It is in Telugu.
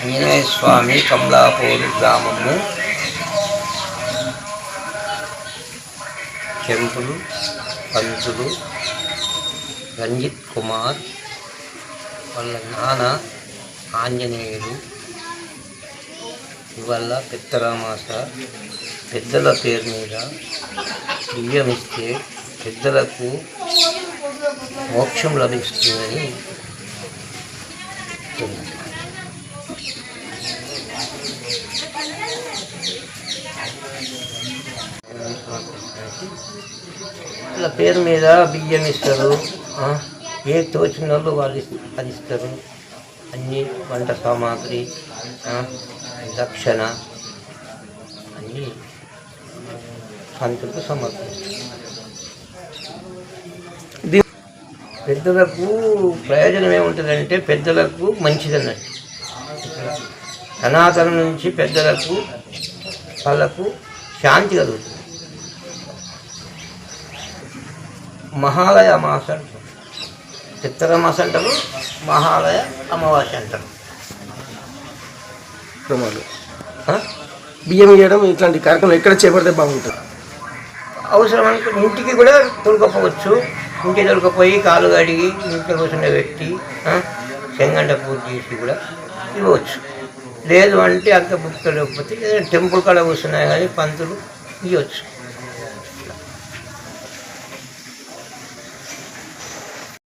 ఆంజనేయ స్వామి కమలాపూరు గ్రామము. చెంపులు పంతులు రంజిత్ కుమార్ వాళ్ళ నాన్న ఆంజనేయుడు. ఇవాళ పెద్దరామాస పెద్దల పేరు మీద బియ్యం ఇస్తే పెద్దలకు మోక్షం లభిస్తుందని వాళ్ళ పేరు మీద బియ్యం ఇస్తారు. ఏ తోచిన వాళ్ళు వాళ్ళు అది ఇస్తారు. అన్నీ వంట సామాగ్రి, దక్షిణ అన్నీ పంతులకు సమర్పిస్తారు. పెద్దలకు ప్రయోజనం ఏముంటుందంటే పెద్దలకు మంచిదన్నట్టు. సనాతనం నుంచి పెద్దలకు వాళ్ళకు శాంతి కలుగుతుంది. మహాలయ అమావాస అంటారు, చిత్తరమాస అంటారు, మహాలయ అమావాస్య అంటారు. బియ్యం ఇవ్వడం ఇట్లాంటి కార్యక్రమం ఎక్కడ చేపడితే బాగుంటుంది? అవసరం అనుకో ఇంటికి కూడా తొలకపోవచ్చు. ఇంటికి తొలకపోయి కాలు కడిగి ఇంట్లో కూర్చుండే పెట్టి చెంగంట పూజ చేసి కూడా ఇవ్వచ్చు. లేదు అంటే అంత బుక్ లేకపోతే టెంపుల్ కాడ కూర్చున్నాయి కానీ పంతులు ఇవ్వచ్చు.